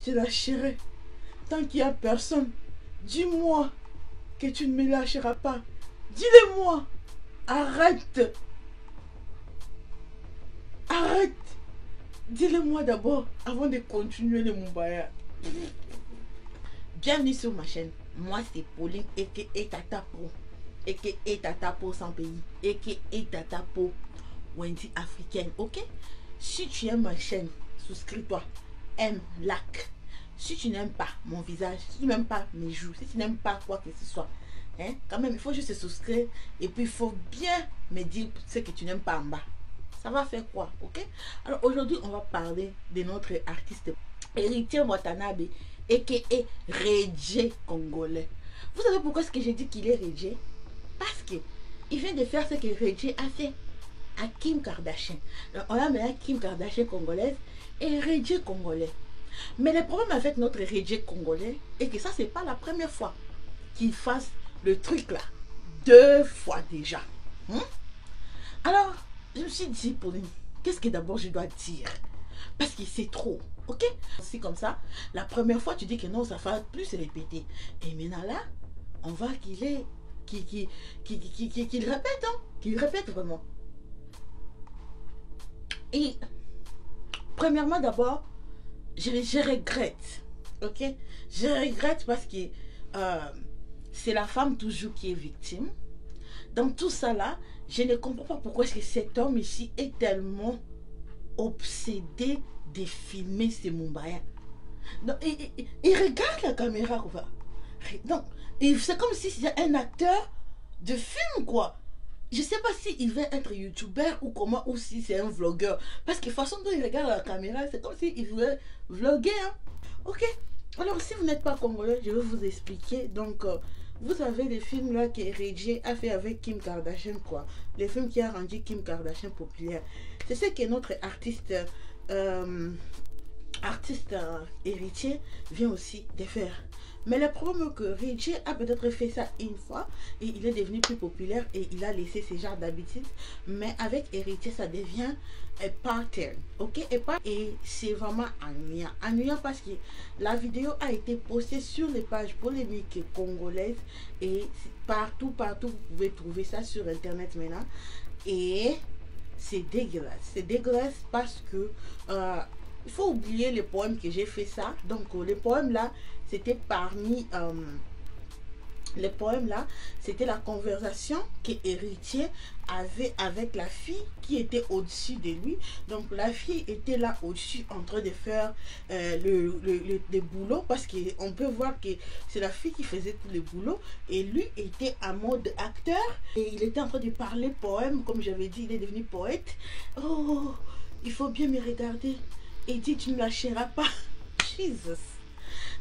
te lâcherai. Tant qu'il n'y a personne, dis-moi que tu ne me lâcheras pas. Dis-le-moi. Arrête. Arrête. Dis-le-moi d'abord avant de continuer le Mumbaya. Bienvenue sur ma chaîne. Moi c'est Pauline et Tata Pro. Et Tata Pro sans pays. Et Tata Pro Wendy africaine. Ok? Si tu aimes ma chaîne, souscris-toi. Aime, like. Si tu n'aimes pas mon visage, si tu n'aimes pas mes joues, si tu n'aimes pas quoi que ce soit, hein, quand même, il faut juste se souscrire. Et puis, il faut bien me dire ce que tu n'aimes pas en bas. Ça va faire quoi, ok? Alors, aujourd'hui, on va parler de notre artiste Héritier Watanabe, a.k.a. Reggae congolais. Vous savez pourquoi est-ce que j'ai dit qu'il est Reggae? Parce que il vient de faire ce que Reggae a fait à Kim Kardashian. Donc, on a maintenant Kim Kardashian congolaise et Reggae congolais. Mais le problème avec notre Reggae congolais est que ça, c'est pas la première fois qu'il fasse le truc là. 2 fois déjà. Alors, je me suis dit, Pauline, qu'est-ce que d'abord je dois dire? Parce que c'est trop, ok? C'est comme ça. La première fois, tu dis que non, ça va plus se répéter. Et maintenant là, on voit qu'il est... qu'il répète, hein? Qu'il répète vraiment. Et, premièrement, d'abord, je regrette, ok? Je regrette parce que c'est la femme toujours qui est victime. Dans tout ça là, je ne comprends pas pourquoi est-ce que cet homme ici est tellement obsédé de filmer ces Mumbaya. Donc, il regarde la caméra, quoi. Donc, c'est comme si c'était un acteur de film, quoi. Je sais pas s'il veut être youtubeur ou comment, ou si c'est un vlogueur. Parce que de façon dont il regarde la caméra, c'est comme s'il voulait vlogger, hein. Ok. Alors, si vous n'êtes pas congolais, je vais vous expliquer. Donc, vous avez les films là que Reggae a fait avec Kim Kardashian, quoi. Les films qui a rendu Kim Kardashian populaire. C'est ce que notre artiste héritier vient aussi de faire. Mais le problème est que Reggae a peut-être fait ça une fois et il est devenu plus populaire et il a laissé ce genre d'habitude. Mais avec Héritier, ça devient un pattern. Ok? Et c'est vraiment ennuyant. Ennuyant parce que la vidéo a été postée sur les pages polémiques congolaises et partout, vous pouvez trouver ça sur internet maintenant. Et c'est dégueulasse. C'est dégueulasse parce que il faut oublier les poèmes que j'ai fait ça. Donc les poèmes là, c'était parmi les poèmes là, c'était la conversation que Héritier avait avec la fille qui était au-dessus de lui. Donc la fille était là au-dessus en train de faire le boulot, parce qu'on peut voir que c'est la fille qui faisait tout le boulot et lui était en mode acteur et il était en train de parler poème. Comme j'avais dit, il est devenu poète. Oh, il faut bien me regarder et dit tu ne lâcheras pas. Jesus.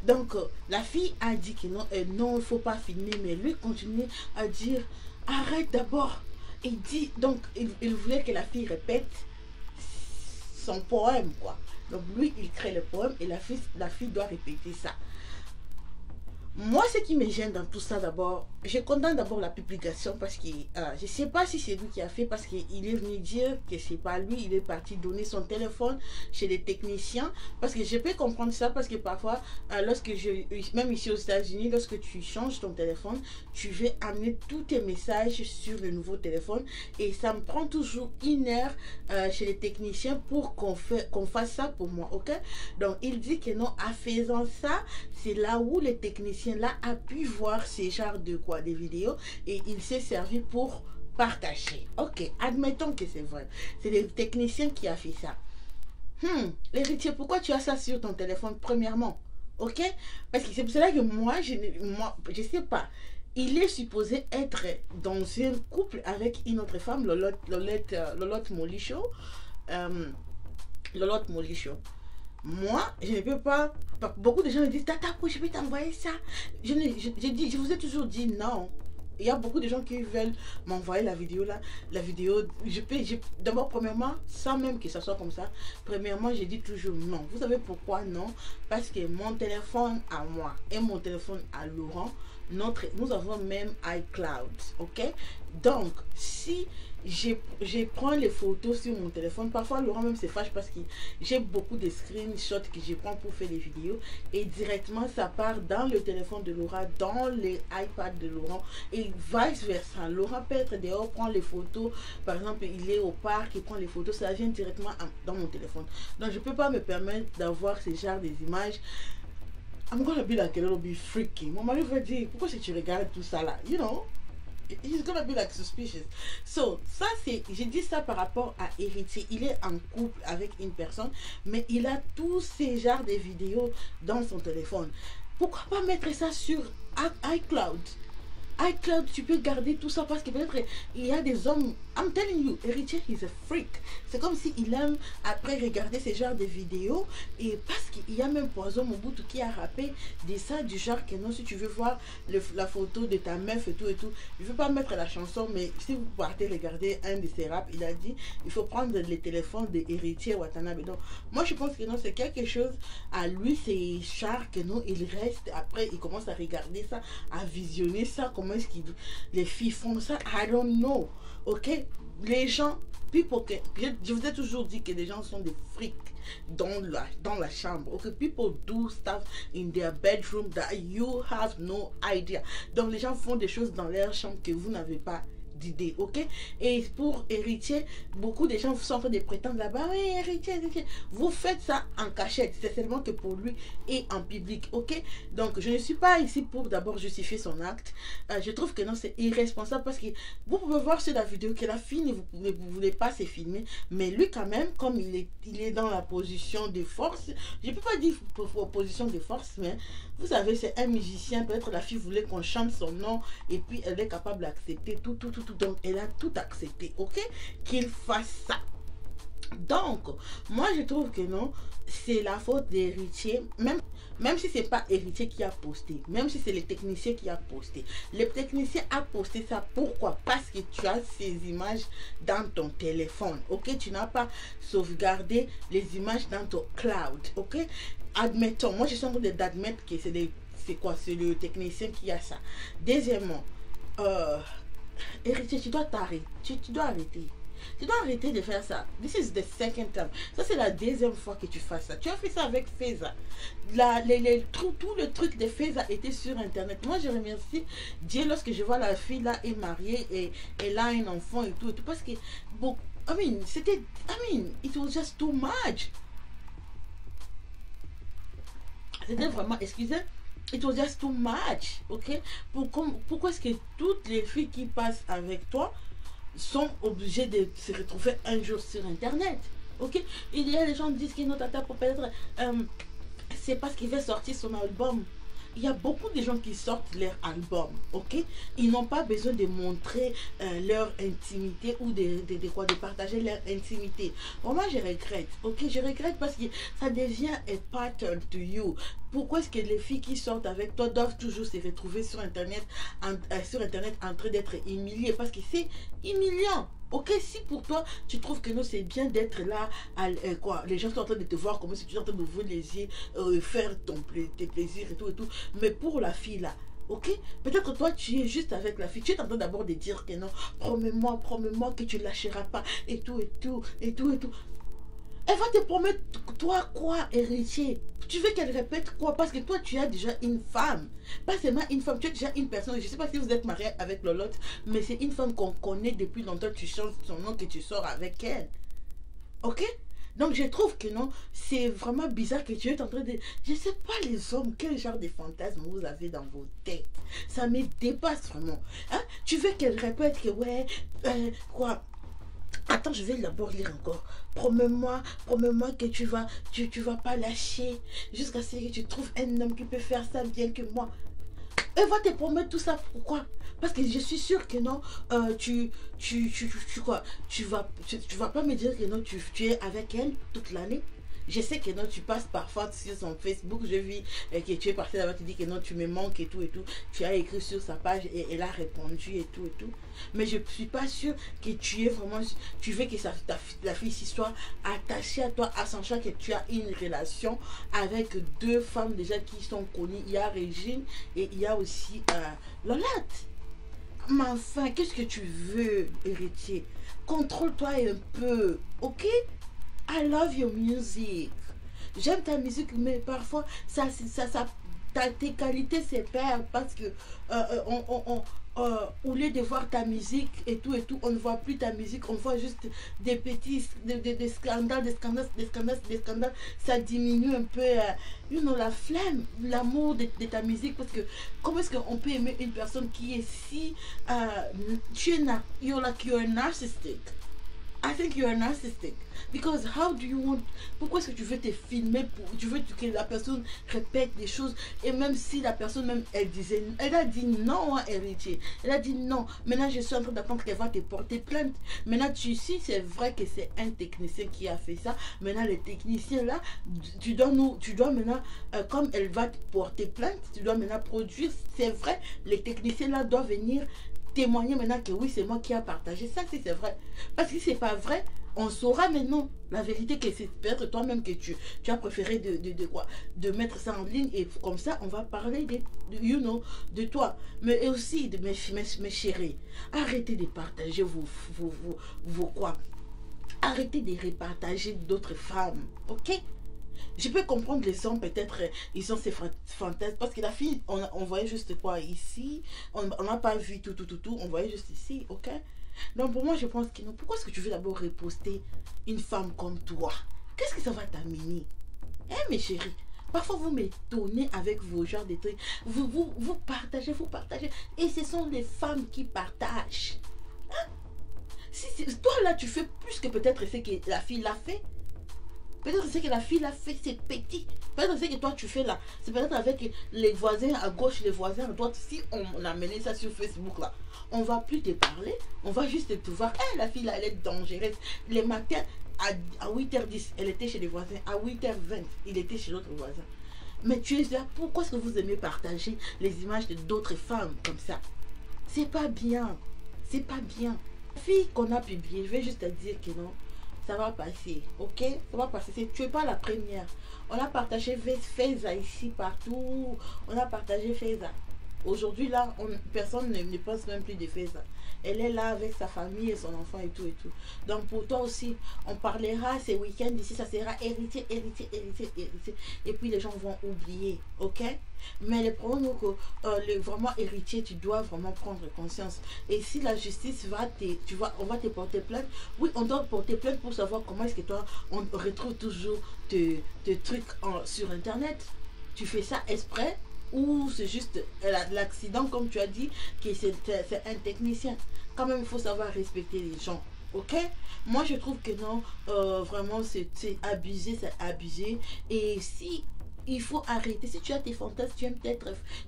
Donc la fille a dit que non, non, il ne faut pas filmer, mais lui continue à dire arrête d'abord. Il dit, donc il voulait que la fille répète son poème, quoi. Donc lui il crée le poème et la fille doit répéter ça. Moi, ce qui me gêne dans tout ça, d'abord, je condamne d'abord la publication parce que je ne sais pas si c'est lui qui a fait, parce qu'il est venu dire que c'est pas lui, il est parti donner son téléphone chez les techniciens. Parce que je peux comprendre ça, parce que parfois, même ici aux États-Unis, lorsque tu changes ton téléphone, tu veux amener tous tes messages sur le nouveau téléphone et ça me prend toujours 1 heure chez les techniciens pour qu'on fasse ça pour moi, ok? Donc, il dit que non, en faisant ça, c'est là où les techniciens là a pu voir ces genres de des vidéos et il s'est servi pour partager. Ok, admettons que c'est vrai, c'est les techniciens qui a fait ça. L'héritier, pourquoi tu as ça sur ton téléphone premièrement? Ok, parce que c'est pour cela que moi je sais pas, il est supposé être dans un couple avec une autre femme, Lolotte Molicho. Lolotte Molicho. Moi, je ne peux pas. Beaucoup de gens me disent Tata, je vais t'envoyer ça. Je vous ai toujours dit non. Il y a beaucoup de gens qui veulent m'envoyer la vidéo là. La vidéo, d'abord, premièrement, sans même que ça soit comme ça, premièrement, j'ai dit toujours non. Vous savez pourquoi non? parce que mon téléphone à moi et mon téléphone à Laurent, nous avons même iCloud, ok? Donc, si je prends les photos sur mon téléphone, parfois Laurent même se fâche parce que j'ai beaucoup de screenshots que je prends pour faire des vidéos et directement ça part dans le téléphone de Laurent, dans les iPads de Laurent et vice versa. Laurent peut être dehors, prend les photos, par exemple il est au parc, il prend les photos, ça vient directement dans mon téléphone. Donc je peux pas me permettre d'avoir ce genre des images. I'm gonna be like a little bit freaky. Mon mari va dire, pourquoi si tu regardes tout ça là? You know? He's gonna be like suspicious. So, ça c'est, j'ai dit ça par rapport à Héritier. Il est en couple avec une personne, mais il a tous ces genres de vidéos dans son téléphone. Pourquoi pas mettre ça sur iCloud? iCloud, tu peux garder tout ça parce que peut-être il y a des hommes. I'm telling you, Héritier, he's a freak. C'est comme s'il aime après regarder ce genre de vidéos. Et parce qu'il y a même Poison Mobutu qui a rappé des ça du genre que non, si tu veux voir la photo de ta meuf et tout, je ne veux pas mettre la chanson, mais si vous partez regarder un de ses raps, il a dit il faut prendre les téléphones de Héritier Watanabe. Donc, moi je pense que non, c'est quelque chose à lui, c'est char que non, il reste après, il commence à regarder ça, à visionner ça. Comment est-ce que les filles font ça? I don't know. Ok, les gens, people, je vous ai toujours dit que les gens sont des freaks dans la chambre. Ok, people do stuff in their bedroom that you have no idea. Donc les gens font des choses dans leur chambre que vous n'avez pas d'idée, ok? Et pour Héritier, beaucoup de gens sont en train de prétendre là-bas, oui, Héritier, vous faites ça en cachette, c'est seulement que pour lui et en public, ok? Donc je ne suis pas ici pour d'abord justifier son acte. Je trouve que non, c'est irresponsable parce que vous pouvez voir sur la vidéo que la fille ne voulait pas se filmer, mais lui quand même, comme il est dans la position de force, je ne peux pas dire position de force, mais vous savez, c'est un musicien, peut-être la fille voulait qu'on chante son nom et puis elle est capable d'accepter tout. Donc elle a tout accepté, ok, qu'il fasse ça. Donc moi je trouve que non, c'est la faute des héritiers, même si c'est pas Héritier qui a posté, même si c'est le technicien qui a posté. Le technicien a posté ça, pourquoi? Parce que tu as ces images dans ton téléphone, ok? Tu n'as pas sauvegardé les images dans ton cloud, ok? Admettons, moi je suis en train d'admettre que c'est quoi? C'est le technicien qui a ça. Deuxièmement, Héritier, tu dois t'arrêter. Tu dois arrêter. Tu dois arrêter de faire ça. This is the second time. Ça, c'est la deuxième fois que tu fais ça. Tu as fait ça avec Feza. Tout le truc de Feza était sur Internet. Moi, je remercie Dieu lorsque je vois la fille là est mariée et elle a un enfant et tout. Parce que, bon, it was just too much. C'était vraiment, excusez, it was just too much, ok? Pourquoi est-ce que toutes les filles qui passent avec toi sont obligées de se retrouver un jour sur Internet, ok? Il y a des gens qui disent que notre tata peut-être c'est parce qu'il va sortir son album. Il y a beaucoup de gens qui sortent leur album, ok? Ils n'ont pas besoin de montrer leur intimité ou de partager leur intimité. Moi, je regrette, ok? Je regrette parce que ça devient un pattern to you. Pourquoi est-ce que les filles qui sortent avec toi doivent toujours se retrouver sur Internet en train d'être humiliées? Parce que c'est humiliant. Ok, si pour toi, tu trouves que non, c'est bien d'être là, les gens sont en train de te voir comme si tu es en train d'ouvrir les yeux, faire tes plaisirs et tout. Mais pour la fille là, ok, peut-être toi, tu es juste avec la fille. Tu es en train d'abord de dire que non, promets-moi que tu ne lâcheras pas et tout. Elle va te promettre, toi quoi, Héritier? Tu veux qu'elle répète quoi? Parce que toi, tu as déjà une femme. Pas seulement une femme, tu as déjà une personne. Je ne sais pas si vous êtes marié avec Lolotte, mais c'est une femme qu'on connaît depuis longtemps. Tu changes son nom, que tu sors avec elle. Ok? Donc je trouve que non, c'est vraiment bizarre que tu es en train de... Je ne sais pas les hommes, quel genre de fantasmes vous avez dans vos têtes. Ça me dépasse vraiment. Hein? Tu veux qu'elle répète que ouais, quoi? Attends, je vais d'abord lire encore. Promets-moi que tu vas pas lâcher jusqu'à ce que tu trouves un homme qui peut faire ça bien que moi. Elle va te promettre tout ça. Pourquoi? Parce que je suis sûre que non, tu vas pas me dire que non, tu es avec elle toute l'année. Je sais que non, tu passes parfois sur son Facebook, je vis que tu es parti là-bas, tu dis que non, tu me manques et tout et tout. Tu as écrit sur sa page et elle a répondu et tout et tout. Mais je ne suis pas sûre que tu es vraiment, tu veux que la fille soit attachée à toi, à sachant que tu as une relation avec deux femmes déjà qui sont connues. Il y a Régine et il y a aussi Lolate. Mais enfin, qu'est-ce que tu veux, héritier? Contrôle-toi un peu, ok? I love your music. J'aime ta musique, mais parfois, tes qualités se perdent parce que au lieu de voir ta musique et tout, on ne voit plus ta musique, on voit juste des petits des scandales, des scandales. Ça diminue un peu, la flemme, l'amour de ta musique, parce que comment est-ce qu'on peut aimer une personne qui est si... you're narcissistic. I think you are narcissistic. Because how do you want... Pourquoi est-ce que tu veux te filmer tu veux que la personne répète des choses, et même si la personne même, elle a dit non, hein, héritier. Elle a dit non. Maintenant, je suis en train d'attendre qu'elle va te porter plainte. Maintenant, si c'est vrai que c'est un technicien qui a fait ça, maintenant, le technicien là, tu dois maintenant, comme elle va te porter plainte, tu dois maintenant produire. C'est vrai, les techniciens là doivent venir témoigner maintenant que oui, c'est moi qui a partagé ça, si c'est vrai. Parce que si c'est pas vrai, on saura maintenant la vérité, que c'est peut-être toi-même que tu as préféré de mettre ça en ligne, et comme ça on va parler de toi. Mais aussi de mes chéris, arrêtez de partager vos quoi, arrêtez de repartager d'autres femmes, ok? Je peux comprendre les hommes, peut-être ils ont ces fantasmes, parce que la fille, on voyait juste quoi ici, on n'a pas vu tout, on voyait juste ici, ok? Donc pour moi, je pense que non. Pourquoi est-ce que tu veux d'abord reposter une femme comme toi? Qu'est-ce que ça va t'amener? Hein, mes chéris? Parfois, vous m'étonnez avec vos genres de trucs. Vous partagez, et ce sont les femmes qui partagent. Hein? Si toi là, tu fais plus que peut-être ce que la fille l'a fait. Peut-être c'est que la fille l'a fait, c'est petit. Peut-être c'est que toi tu fais là. C'est peut-être avec les voisins à gauche, les voisins à droite. Si on a mené ça sur Facebook là, on va plus te parler. On va juste te voir. Hey, la fille là, elle est dangereuse. Les matins à 8h10, elle était chez les voisins. À 8h20, il était chez l'autre voisin. Mais tu es là. Pourquoi est-ce que vous aimez partager les images d'autres femmes comme ça? C'est pas bien. C'est pas bien. La fille qu'on a publiée, je vais juste te dire que non. Ça va passer, ok? Ça va passer. Tu n'es pas la première. On a partagé Feza ici, partout. On a partagé Feza. Aujourd'hui, là, personne ne pense même plus de Feza. Elle est là avec sa famille et son enfant et tout et tout. Donc, pour toi aussi, on parlera ces week-ends ici. Ça sera héritier. Et puis, les gens vont oublier, ok? Mais le problème est que vraiment héritier, tu dois vraiment prendre conscience. Et si la justice on va te porter plainte. Oui, on doit porter plainte pour savoir comment est-ce que toi, on retrouve toujours tes trucs sur Internet. Tu fais ça exprès, ou c'est juste l'accident, comme tu as dit, que c'est un technicien. Quand même, il faut savoir respecter les gens. Ok? Moi, je trouve que non, vraiment, c'est abusé, c'est abusé. Et si il faut arrêter, si tu as tes fantasmes,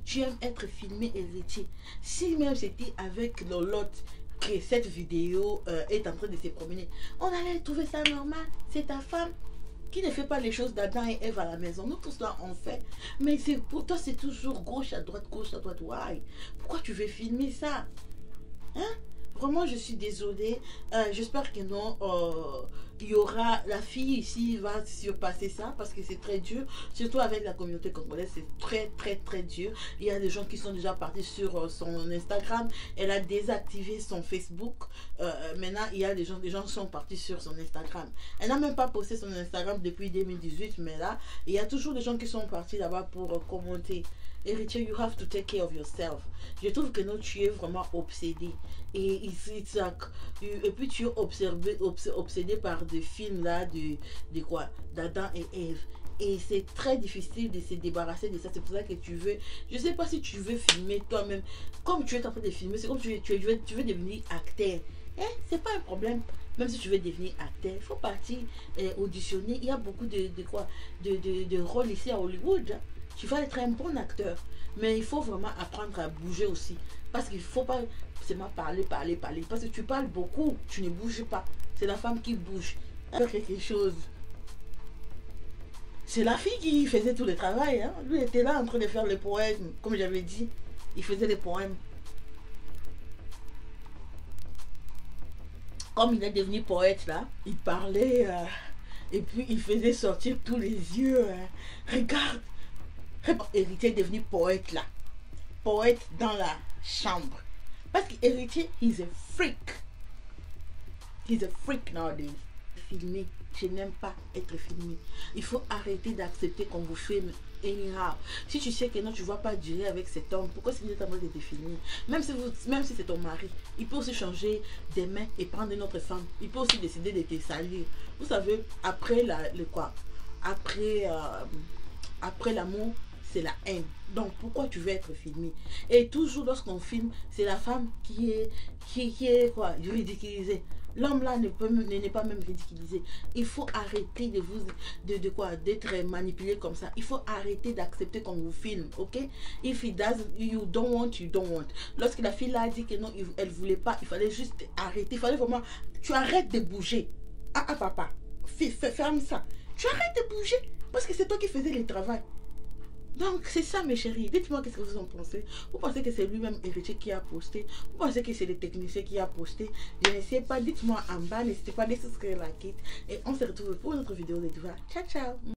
tu aimes être filmé, héritier. Si même c'était avec Lolotte que cette vidéo est en train de se promener, on allait trouver ça normal. C'est ta femme qui ne fait pas les choses d'Adam et Ève à la maison. Nous tous là on fait. Mais pour toi c'est toujours gauche à droite. Why? Pourquoi tu veux filmer ça? Hein? Vraiment, je suis désolée. J'espère que non. Il y aura... La fille ici va surpasser ça, parce que c'est très dur. Surtout avec la communauté congolaise, c'est très dur. Il y a des gens qui sont déjà partis sur son Instagram. Elle a désactivé son Facebook. Maintenant, il y a des gens qui sont partis sur son Instagram. Elle n'a même pas posté son Instagram depuis 2018. Mais là, il y a toujours des gens qui sont partis là-bas pour commenter. Héritier, you have to take care of yourself. Je trouve que non, tu es vraiment obsédé. Et puis tu es obsédé par des films là de quoi? D'Adam et Ève. Et c'est très difficile de se débarrasser de ça. C'est pour ça que tu veux... Je sais pas si tu veux filmer toi-même. Comme tu es en train de filmer, c'est comme tu veux devenir acteur. C'est pas un problème. Même si tu veux devenir acteur, il faut partir auditionner. Il y a beaucoup de rôles ici à Hollywood. Hein. Tu vas être un bon acteur, mais il faut vraiment apprendre à bouger aussi. Parce qu'il ne faut pas seulement parler. Parce que tu parles beaucoup, tu ne bouges pas. C'est la femme qui bouge. Quelque chose. C'est la fille qui faisait tout le travail. Hein. Lui était là en train de faire les poèmes. Comme j'avais dit, il faisait des poèmes. Comme il est devenu poète là, il parlait et puis il faisait sortir tous les yeux. Regarde, Héritier est devenu poète là. Poète dans la chambre. Parce qu'Héritier, he's a freak. He's a freak nowadays. Filmer, je n'aime pas être filmé. Il faut arrêter d'accepter qu'on vous filme anyhow. Si tu sais que non, tu ne vas pas durer avec cet homme, pourquoi c'est mieux de te filmer? Même si c'est ton mari, il peut aussi changer des mains et prendre une autre femme. Il peut aussi décider de te salir. Vous savez, après après l'amour, c'est la haine. Donc pourquoi tu veux être filmé? Et toujours lorsqu'on filme, c'est la femme qui est quoi, ridiculisée. L'homme là n'est pas même ridiculisé. Il faut arrêter d'être manipulé comme ça. Il faut arrêter d'accepter qu'on vous filme, ok? If he does, you don't want, you don't want. Lorsque la fille là a dit que non, elle voulait pas, il fallait juste arrêter. Il fallait vraiment, tu arrêtes de bouger. Ah papa, ferme ça. Tu arrêtes de bouger parce que c'est toi qui faisais le travail. Donc c'est ça mes chéris, dites-moi qu'est-ce que vous en pensez. Vous pensez que c'est lui-même Héritier qui a posté? Vous pensez que c'est le technicien qui a posté? Je ne sais pas, dites-moi en bas, n'hésitez pas à laisser subscrire, like it. Et on se retrouve pour une autre vidéo de Diva. Ciao ciao.